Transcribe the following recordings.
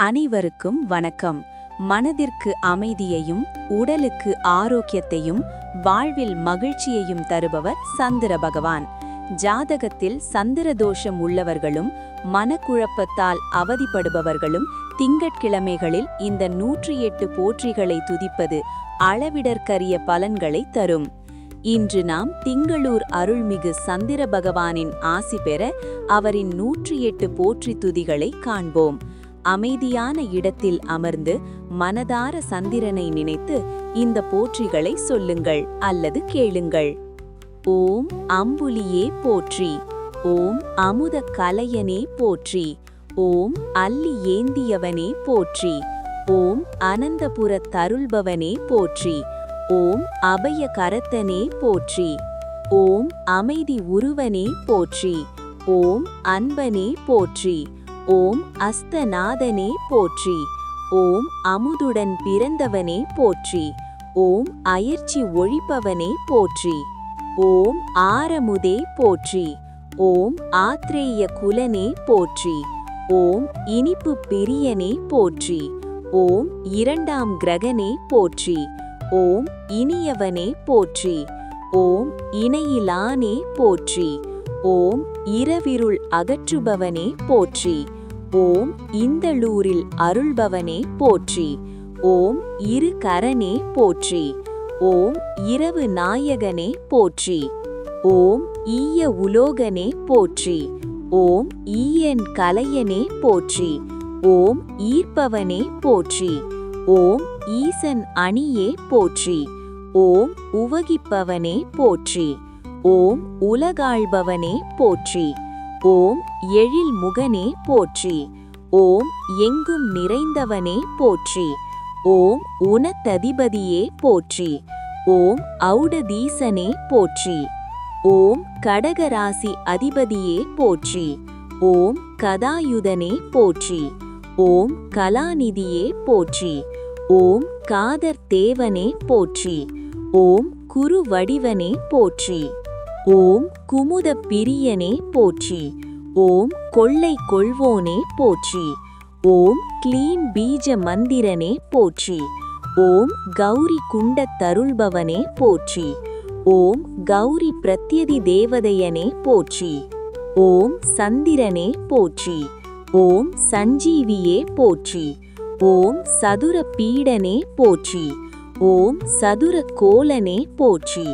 அனைவருக்கும் வணக்கம். மனதிற்கு அமைதியையும் உடலுக்கு ஆரோக்கியத்தையும் வாழ்வில் மகிழ்ச்சியையும் தருபவர் சந்திர பகவான். ஜாதகத்தில் சந்திர தோஷம் உள்ளவர்களும் மனக்குழப்பத்தால் அவதிப்படுபவர்களும் திங்கட்கிழமைகளில் இந்த 108 போற்றிகளை துதிப்பது அளவிடற்கரிய பலன்களை தரும். இன்று நாம் திங்களூர் அருள்மிகு சந்திர பகவானின் ஆசி பெற அவரின் 108 போற்றி துதிகளை காண்போம். அமைதியான இடத்தில் அமர்ந்து மனதார சந்திரனை நினைத்து இந்த போற்றிகளை சொல்லுங்கள் அல்லது கேளுங்கள். ஓம் அம்புலியே போற்றி, ஓம் அமுத கலையனே போற்றி, ஓம் அல்லி ஏந்தியவனே போற்றி, ஓம் அனந்தபுர தருள்பவனே போற்றி, ஓம் அபய கரத்தனே போற்றி, ஓம் அமைதி உருவனே போற்றி, ஓம் அன்பனே போற்றி, ஓம் அஸ்தநாதனே போற்றி, ஓம் அமுதுடன் பிறந்தவனே போற்றி, ஓம் அயர்ச்சி ஒழிப்பவனே போற்றி, ஓம் ஆரமுதே போற்றி, ஓம் ஆத்ரேய குலனே போற்றி, ஓம் இனிப்பு பிரியனே போற்றி, ஓம் இரண்டாம் கிரகனே போற்றி, ஓம் இனியவனே போற்றி, ஓம் இணையிலானே போற்றி, ஓம் இரவிருள் அகற்றுபவனே போற்றி, ஓம் இந்தளூரில் அருள்பவனே போற்றி, ஓம் இரு கரனே போற்றி, ஓம் இரவு நாயகனே போற்றி, ஓம் ஈய உலோகனே போற்றி, ஓம் ஈயன் கலையனே போற்றி, ஓம் ஈர்ப்பவனே போற்றி, ஓம் ஈசன் அணியே போற்றி, ஓம் உவகிப்பவனே போற்றி, ஓம் உலகாள்பவனே போற்றி, ஓம் எழில் முகனே போற்றி, ஓம் எங்கும் நிறைந்தவனே போற்றி, ஓம் உனத்ததிபதியே போற்றி, ஓம் ஔடதீசனே போற்றி, ஓம் கடகராசி அதிபதியே போற்றி, ஓம் கதாயுதனே போற்றி, ஓம் கலாநிதியே போற்றி, ஓம் காதர் தேவனே போற்றி, ஓம் குரு வடிவனே போற்றி, ஓம் குமுத பிரியனே போற்றி, ஓம் கொள்ளை கொள்வோனே போற்றி, ஓம் க்ளீம் பீஜ மந்திரனே போற்றி, ஓம் கௌரி குண்டத் தருள்பவனே போற்றி, ஓம் கௌரி பிரத்யதி தேவதையனே போற்றி, ஓம் சந்திரனே போற்றி, ஓம் சஞ்சீவியே போற்றி, ஓம் சதுர பீடனே போற்றி, ஓம் சதுர கோலனே போற்றி,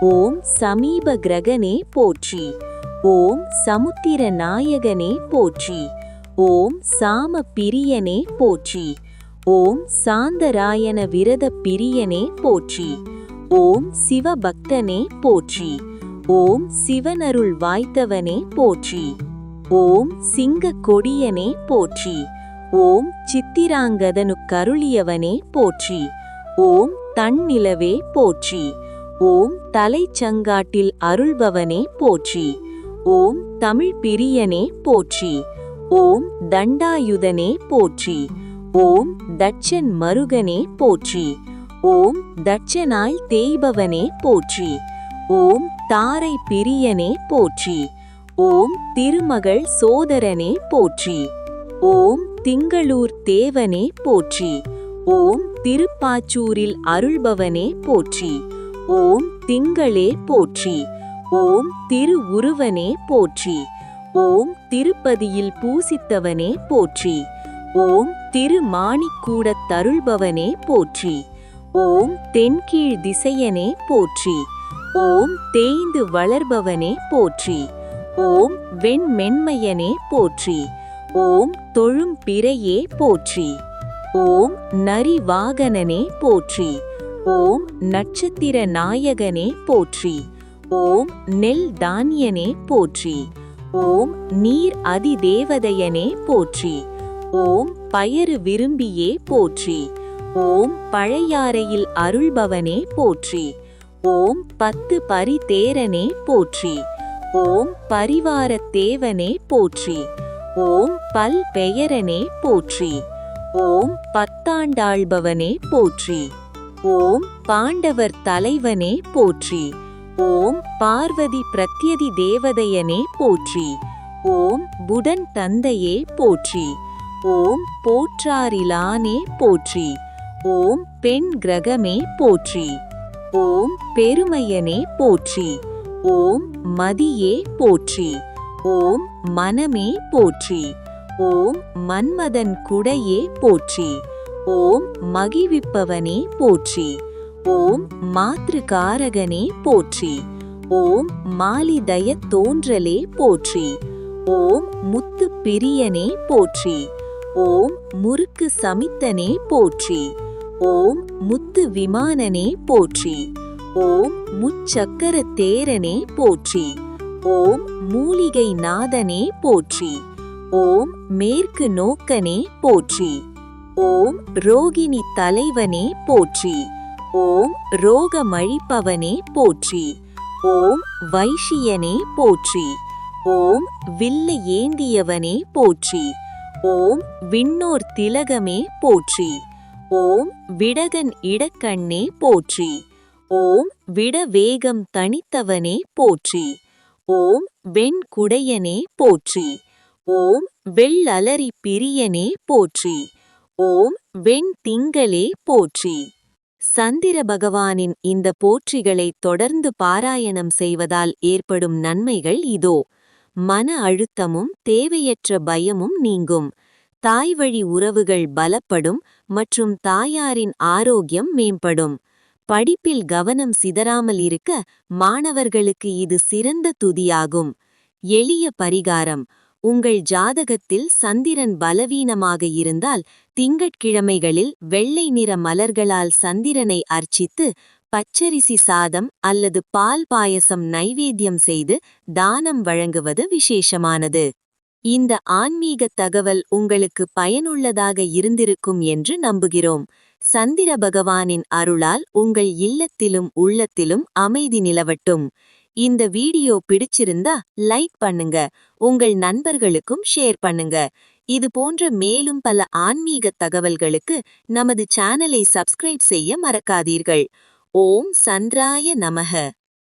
ஓம் சமீப கிரகனே போற்றி, ஓம் சமுத்திர நாயகனே போற்றி, ஓம் சாம பிரியனே போற்றி, ஓம் சாந்தராயன விரத பிரியனே போற்றி, ஓம் சிவபக்தனே போற்றி, ஓம் சிவனருள் வாய்த்தவனே போற்றி, ஓம் சிங்க கொடியனே போற்றி, ஓம் சித்திராங்கதனுக்கருளியவனே போற்றி, ஓம் தன்னிலவே போற்றி, ஓம் தலைச்சங்காட்டில் அருள்பவனே போற்றி, ஓம் தமிழ் பிரியனே போற்றி, ஓம் தண்டாயுதனே போற்றி, ஓம் தட்சன் மருகனே போற்றி, ஓம் தட்சனாய் தேய்பவனே போற்றி, ஓம் தாரை பிரியனே போற்றி, ஓம் திருமகள் சோதரனே போற்றி, ஓம் திங்களூர் தேவனே போற்றி, ஓம் திருப்பாச்சூரில் அருள்பவனே போற்றி, ஓம் திங்களே போற்றி, ஓம் திருவுருவனே போற்றி, ஓம் திருப்பதியில் பூசித்தவனே போற்றி, ஓம் திருமாணிக்கூடத் தருள்பவனே போற்றி, ஓம் தென்கீழ் திசையனே போற்றி, ஓம் தேய்ந்து வளர்பவனே போற்றி, ஓம் வெண்மென்மையனே போற்றி, ஓம் தொழும் பிறையே போற்றி, ஓம் நரிவாகனனே போற்றி, ஓம் நட்சத்திர நாயகனே போற்றி, ஓம் நெல் தானியனே போற்றி, ஓம் நீர் அதிதேவதையனே போற்றி, ஓம் பயறு விரும்பியே போற்றி, ஓம் பழையாறையில் அருள்பவனே போற்றி, ஓம் 10 பரிதேரனே போற்றி, ஓம் பரிவாரத் தேவனே போற்றி, ஓம் பல் பெயரனே போற்றி, ஓம் பத்தாண்டாள்பவனே போற்றி, ஓம் பாண்டவர் தலைவனே போற்றி, ஓம் பார்வதி பிரத்யதி தேவதையனே போற்றி, ஓம் புடன் தந்தையே போற்றி, ஓம் போற்றாரிலானே போற்றி. ஓம் பெண் கிரகமே போற்றி. ஓம் பெருமையனே போற்றி. ஓம் மதியே போற்றி. ஓம் மனமே போற்றி. ஓம் மன்மதன் குடையே போற்றி. ஓம் மகிழ்விப்பவனே போற்றி. ஓம் மாத்ருகாரகனே போற்றி. ஓம் மாலிதயத் தோன்றலே போற்றி. ஓம் முத்து பிரியனே போற்றி. ஓம் முறுக்கு சமித்தனே போற்றி. ஓம் முத்து விமானனே போற்றி. ஓம் முச்சக்கர தேரனே போற்றி. ஓம் மூலிகை நாதனே போற்றி. ஓம் மேற்கு நோக்கனே போற்றி. ஓம் ரோகிணி தலைவனே போற்றி. ஓம் ரோகமழிப்பவனே போற்றி. ஓம் வைஷியனே போற்றி. ஓம் வில்லை ஏந்தியவனே போற்றி. ஓம் விண்ணோர் திலகமே போற்றி. ஓம் விடகன் இடக்கண்ணே போற்றி. ஓம் விடவேகம் தணித்தவனே போற்றி. ஓம் வெண்குடையனே போற்றி. ஓம் வெள்ளலரி பிரியனே போற்றி. ஓம் வெண் திங்களே போற்றி. சந்திர பகவானின் இந்த போற்றிகளை தொடர்ந்து பாராயணம் செய்வதால் ஏற்படும் நன்மைகள் இதோ. மன அழுத்தமும் தேவையற்ற பயமும் நீங்கும். தாய்வழி உறவுகள் பலப்படும் மற்றும் தாயாரின் ஆரோக்கியம் மேம்படும். படிப்பில் கவனம் சிதறாமல் இருக்க மாணவர்களுக்கு இது சிறந்த துதியாகும். எளிய பரிகாரம்: உங்கள் ஜாதகத்தில் சந்திரன் பலவீனமாக இருந்தால் திங்கட்கிழமைகளில் வெள்ளை நிற மலர்களால் சந்திரனை அர்ச்சித்து பச்சரிசி சாதம் அல்லது பால் பாயசம் நைவேத்தியம் செய்து தானம் வழங்குவது விசேஷமானது. இந்த ஆன்மீக தகவல் உங்களுக்கு பயனுள்ளதாக இருந்திருக்கும் என்று நம்புகிறோம். சந்திர பகவானின் அருளால் உங்கள் இல்லத்திலும் உள்ளத்திலும் அமைதி நிலவட்டும். இந்த வீடியோ பிடிச்சிருந்தா லைக் பண்ணுங்க, உங்கள் நண்பர்களுக்கும் ஷேர் பண்ணுங்க. இது போன்ற மேலும் பல ஆன்மீக தகவல்களுக்கு நமது சேனலை சப்ஸ்கிரைப் செய்ய மறக்காதீர்கள். ஓம் சந்திராய நமக.